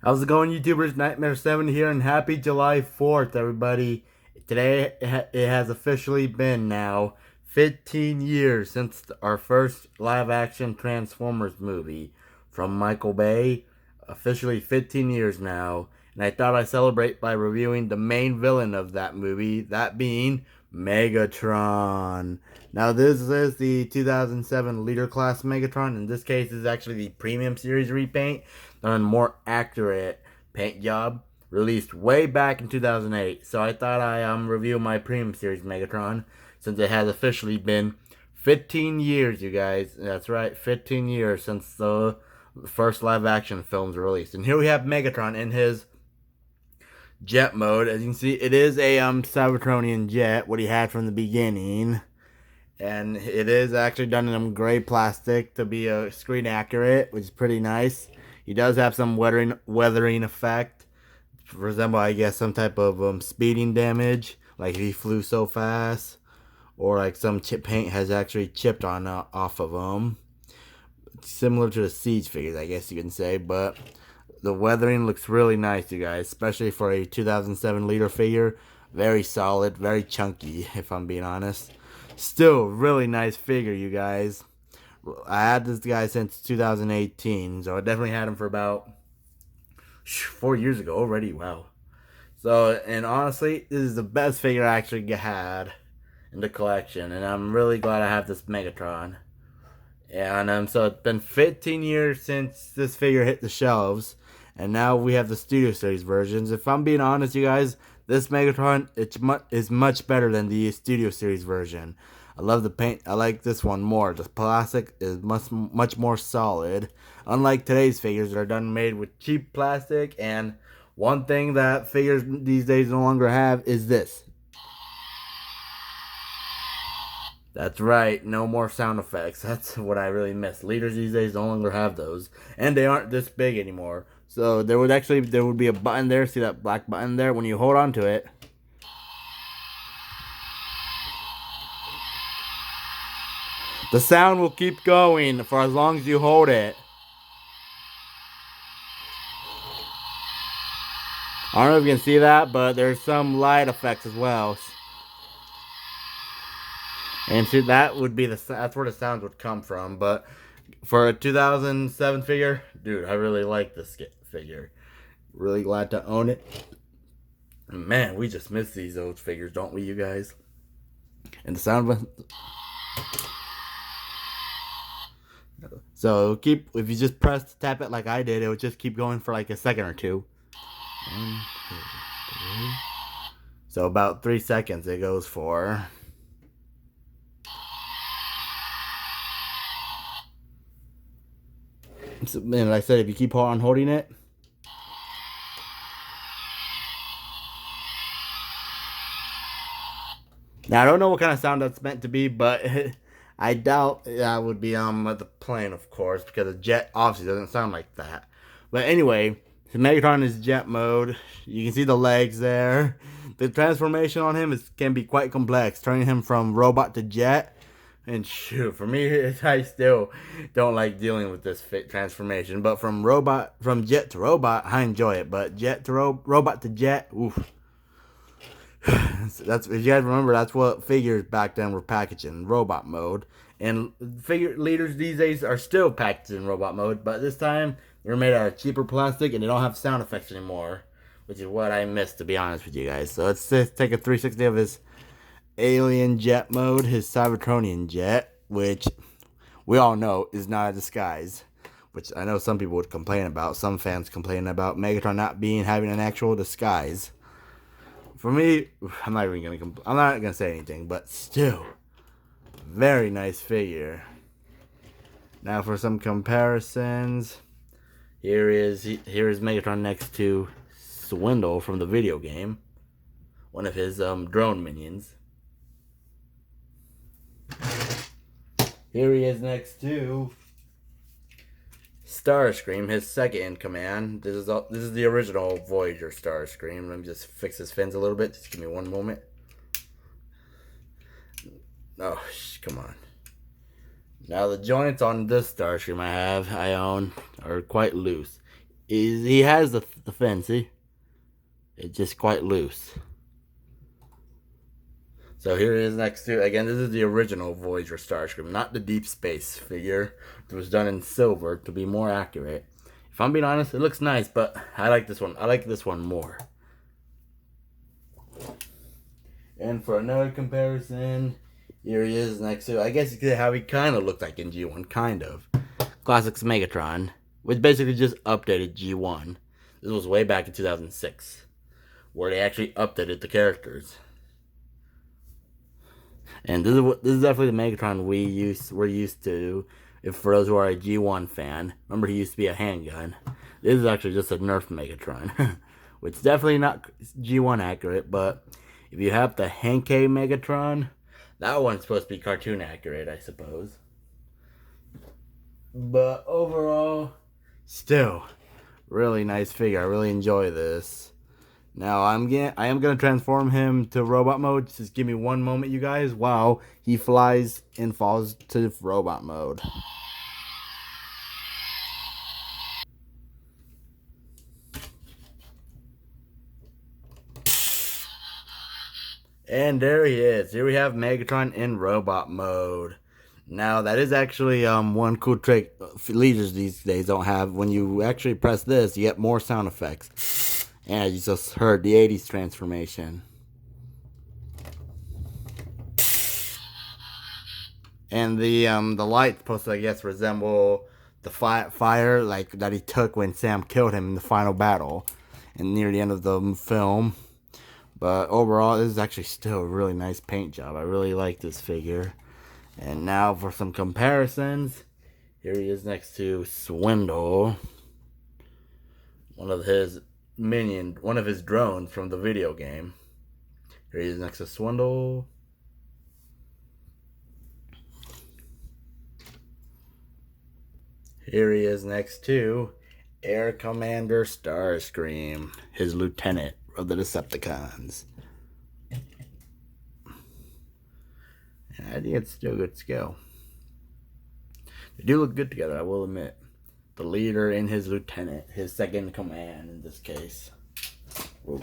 How's it going, YouTubers? Nightmare7 here, and happy July 4th, everybody. Today, it has officially been now 15 years since our first live-action Transformers movie from Michael Bay. Officially 15 years now, and I thought I'd celebrate by reviewing the main villain of that movie, that being Megatron. Now, this is the 2007 Leader Class Megatron. In this case, this is actually the Premium Series repaint done a more accurate paint job, released way back in 2008. So I thought I review my Premium Series Megatron since it has officially been 15 years, you guys. That's right, 15 years since the first live action films were released. And here we have Megatron in his jet mode. As you can see, it is a Cybertronian jet, what he had from the beginning. And it is actually done in gray plastic to be screen accurate, which is pretty nice. He does have some weathering effect, resemble, I guess, some type of speeding damage, like if he flew so fast, or like some chip paint has actually chipped on off of him. Similar to the Siege figures, I guess you can say, but the weathering looks really nice, you guys, especially for a 2007 Leader figure. Very solid, very chunky, if I'm being honest. Still, really nice figure, you guys. I had this guy since 2018, so I definitely had him for about 4 years ago already. Wow. So, and honestly, this is the best figure I actually had in the collection, and I'm really glad I have this Megatron. And so it's been 15 years since this figure hit the shelves, and now we have the Studio Series versions. If I'm being honest, you guys, this Megatron is much better than the Studio Series version. I love the paint. I like this one more. The plastic is much more solid. Unlike today's figures that are done made with cheap plastic. And one thing that figures these days no longer have is this. That's right, no more sound effects. That's what I really miss. Leaders these days no longer have those, and they aren't this big anymore. So there would be a button there. See that black button there? When you hold on to it, the sound will keep going for as long as you hold it. I don't know if you can see that, but there's some light effects as well. And see, that's where the sounds would come from. But for a 2007 figure, dude, I really like this figure. Really glad to own it. Man, we just miss these old figures, don't we, you guys? And the sound. So if you just tap it like I did, it would just keep going for like a second or two. 1, 2, 3. So about 3 seconds it goes for. So, and like I said, if you keep on holding it, now I don't know what kind of sound that's meant to be, but I doubt that would be the plane, of course, because a jet obviously doesn't sound like that. But anyway, the Megatron is jet mode. You can see the legs there. The transformation on him can be quite complex, turning him from robot to jet. And shoot, for me, I still don't like dealing with this transformation. But from jet to robot, I enjoy it. But jet to robot to jet, oof. That's, if you guys remember, that's what figures back then were packaged in robot mode. And figure leaders these days are still packaged in robot mode, but this time they're made out of cheaper plastic and they don't have sound effects anymore, which is what I miss, to be honest with you guys. So let's just take a 360 of his alien jet mode, his Cybertronian jet, which we all know is not a disguise, which I know some people would complain about. Some fans complain about Megatron not having an actual disguise. For me, I'm not gonna say anything, but still, very nice figure. Now for some comparisons, here is Megatron next to Swindle from the video game, one of his drone minions. Here he is next to Starscream, his second in command. This is the original Voyager Starscream. Let me just fix his fins a little bit. Just give me one moment. Oh, come on. Now the joints on this Starscream I own are quite loose. he has the fin, see? It's just quite loose. So here it is next to, again, this is the original Voyager Starscream, not the Deep Space figure. It was done in silver to be more accurate. If I'm being honest, it looks nice, but I like this one. I like this one more. And for another comparison, here he is next to, I guess you could say how he kind of looked like in G1, kind of. Classics Megatron, which basically just updated G1. This was way back in 2006, where they actually updated the characters. And this is definitely the Megatron we're used to. If for those who are a G1 fan, remember he used to be a handgun. This is actually just a Nerf Megatron, which is definitely not G1 accurate. But if you have the Henkei Megatron, that one's supposed to be cartoon accurate, I suppose. But overall, still really nice figure. I really enjoy this. Now I am gonna transform him to robot mode. Just give me one moment, you guys. Wow, he flies and falls to robot mode. And there he is. Here we have Megatron in robot mode. Now that is actually one cool trick leaders these days don't have. When you actually press this, you get more sound effects. And you just heard the 80's transformation. And the light's supposed to, I guess, resemble the fire like that he took when Sam killed him in the final battle and near the end of the film. But overall, this is actually still a really nice paint job. I really like this figure. And now for some comparisons. Here he is next to Swindle, one of his drones from the video game. Here he is next to Swindle. Here he is next to Air Commander Starscream, his lieutenant of the Decepticons. And I think it's still good scale. They do look good together, I will admit. The leader and his lieutenant, his second in command in this case. Whoa.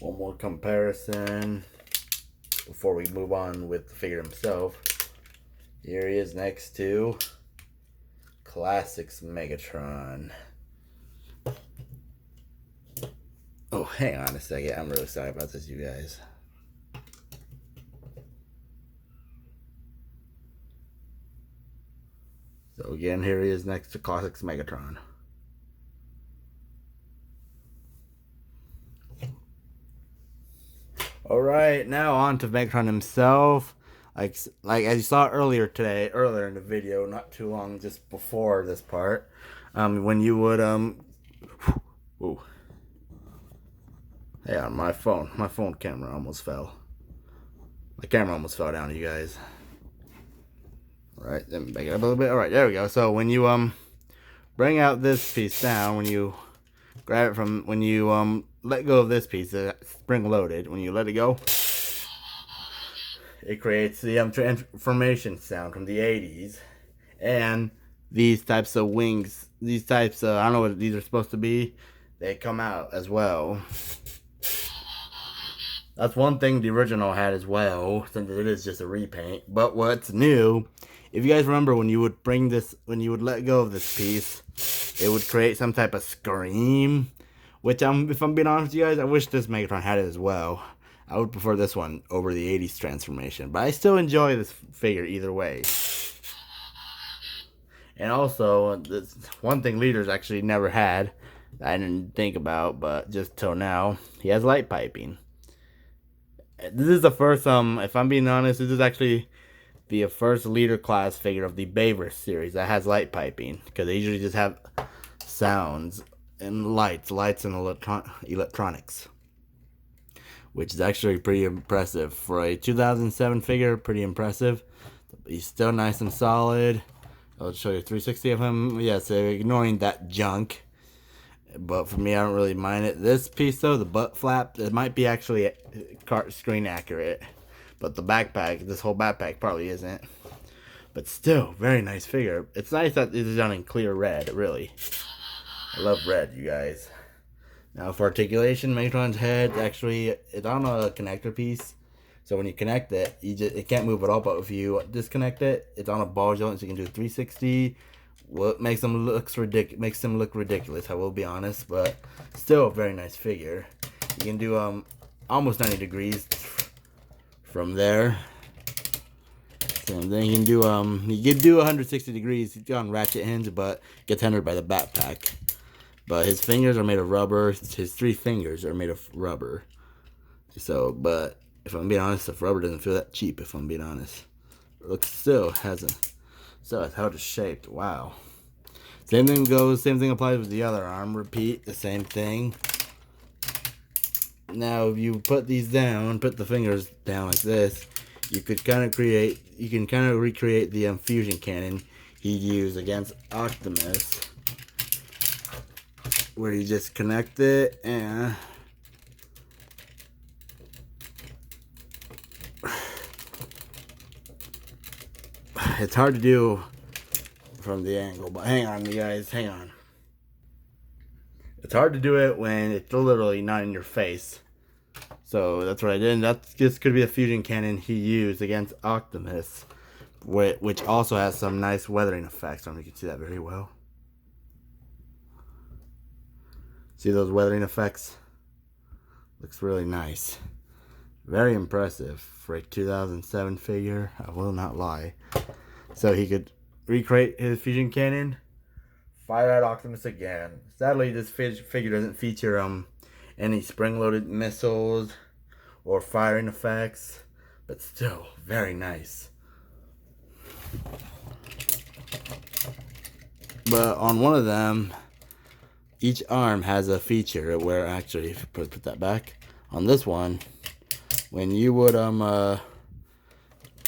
One more comparison before we move on with the figure himself. Here he is next to Classics Megatron. Oh, hang on a second. I'm really sorry about this, you guys. So again, here he is next to Classics Megatron. Alright, now on to Megatron himself. Like as you saw earlier in the video, not too long just before this part, when you would whoa. Hey, on my phone camera almost fell. My camera almost fell down, you guys. Alright, let me back it up a little bit. Alright, there we go. So when you bring out this piece down, when you grab it from, when you let go of this piece, spring loaded, when you let it go, it creates the transformation sound from the 80's. And these types of wings, these types of, I don't know what these are supposed to be, they come out as well. That's one thing the original had as well, since it is just a repaint. But what's new, if you guys remember when you would bring this, when you would let go of this piece, it would create some type of scream. Which, if I'm being honest with you guys, I wish this Megatron had it as well. I would prefer this one over the 80's transformation. But I still enjoy this figure either way. And also, this one thing Leaders actually never had, that I didn't think about, but just till now, he has light piping. This is the first, if I'm being honest, this is actually the first Leader class figure of the Baver series that has light piping. Because they usually just have sounds and lights and electronics. Which is actually pretty impressive. For a 2007 figure, pretty impressive. He's still nice and solid. I'll show you 360 of him. Yeah, so ignoring that junk. But for me, I don't really mind it. This piece, though, the butt flap, it might be actually screen accurate. But the backpack, this whole backpack probably isn't. But still, very nice figure. It's nice that this is done in clear red, really. I love red, you guys. Now for articulation, Megatron's head actually it's on a connector piece. So when you connect it, it can't move at all. But if you disconnect it, it's on a ball joint, so you can do 360. What makes them look ridiculous, I will be honest, but still a very nice figure. You can do almost 90 degrees from there. And then you can do 160 degrees on ratchet hinge, but gets hindered by the backpack. But his fingers are made of rubber. His 3 fingers are made of rubber. So, but if I'm being honest, the rubber doesn't feel that cheap. If I'm being honest, it still it's how it's shaped. Wow. Same thing applies with the other arm. Repeat the same thing. Now, if you put these down, put the fingers down like this, you can kind of recreate the fusion cannon he used against Optimus, where you just connect it and it's hard to do from the angle, but hang on, you guys, hang on. It's hard to do it when it's literally not in your face. So that's what I did. That just could be a fusion cannon he used against Optimus, which also has some nice weathering effects. I don't know if you can see that very well. See those weathering effects? Looks really nice. Very impressive for a 2007 figure. I will not lie. So he could recreate his fusion cannon, fire at Optimus again. Sadly, this figure doesn't feature any spring-loaded missiles or firing effects, but still very nice. But on one of them, each arm has a feature where actually, if you put that back on this one, when you would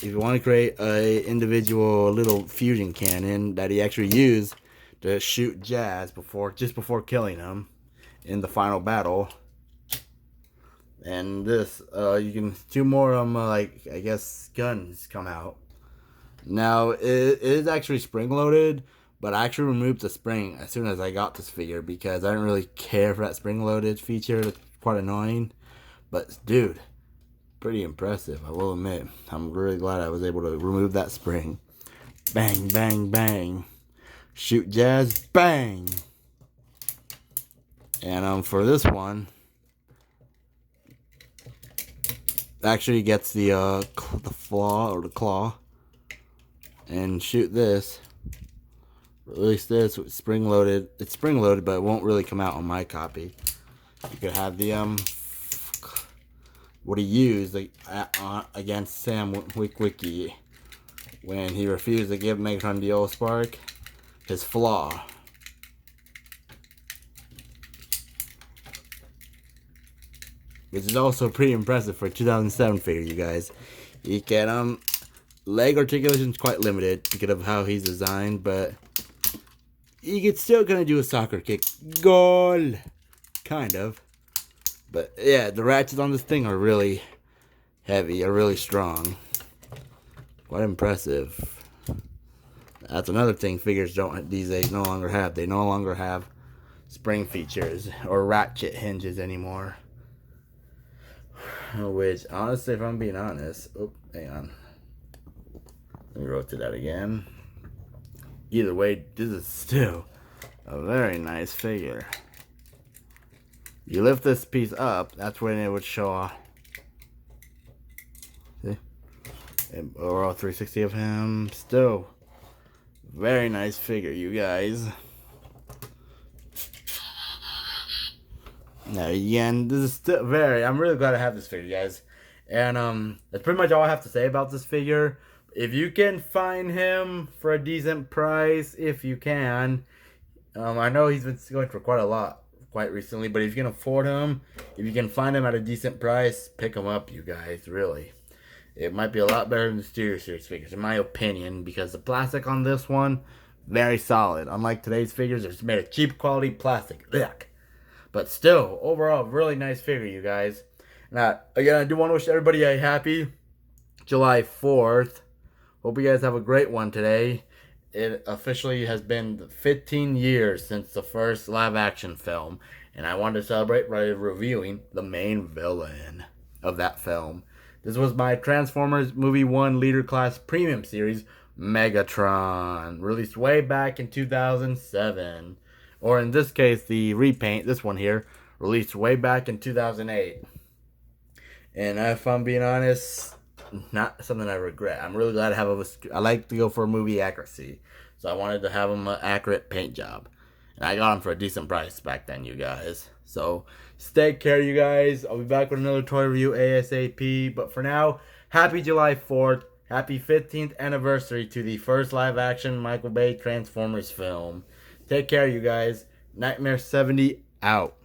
if you want to create a individual little fusion cannon that he actually used to shoot Jazz just before killing him in the final battle. And this, you can 2 more like I guess guns come out. Now it is actually spring loaded, but I actually removed the spring as soon as I got this figure because I didn't really care for that spring loaded feature. It's quite annoying. But dude, pretty impressive, I will admit. I'm really glad I was able to remove that spring. Bang, bang, bang. Shoot Jazz, bang. And for this one, actually gets the flaw or the claw, and shoot this. Release this with spring loaded. It's spring loaded, but it won't really come out on my copy. You could have the what he used against Sam Witwicky when he refused to give Megatron the old spark, his flaw. Which is also pretty impressive for a 2007 figure, you guys. He can, leg articulation is quite limited because of how he's designed, but he can still gonna do a soccer kick. Goal! Kind of. But yeah, the ratchets on this thing are really heavy, are really strong. Quite impressive. That's another thing figures don't these days no longer have. They no longer have spring features or ratchet hinges anymore. Which, honestly, if I'm being honest, oh, hang on. Let me rotate that again. Either way, this is still a very nice figure. You lift this piece up, that's when it would show off. See? Overall 360 of him. Still, very nice figure, you guys. Now, again, this is still I'm really glad I have this figure, guys. And, that's pretty much all I have to say about this figure. If you can find him for a decent price, if you can. I know he's been going for quite recently, but if you can afford him, if you can find him at a decent price, pick him up, you guys, really. It might be a lot better than the Studio Series figures, in my opinion, because the plastic on this one, very solid. Unlike today's figures, it's made of cheap quality plastic. Ugh. But still, overall, really nice figure, you guys. Now, again, I do want to wish everybody a happy July 4th. Hope you guys have a great one today. It officially has been 15 years since the first live action film, and I wanted to celebrate by reviewing the main villain of that film. This was my Transformers Movie 1 Leader Class Premium Series, Megatron, released way back in 2007. Or in this case, the repaint, this one here, released way back in 2008. And if I'm being honest, not something I regret. I'm really glad to have I like to go for movie accuracy. So I wanted to have them an accurate paint job. And I got them for a decent price back then, you guys. So take care, you guys. I'll be back with another toy review ASAP. But for now, happy July 4th. Happy 15th anniversary to the first live action Michael Bay Transformers film. Take care, you guys. Nightmare 70 out.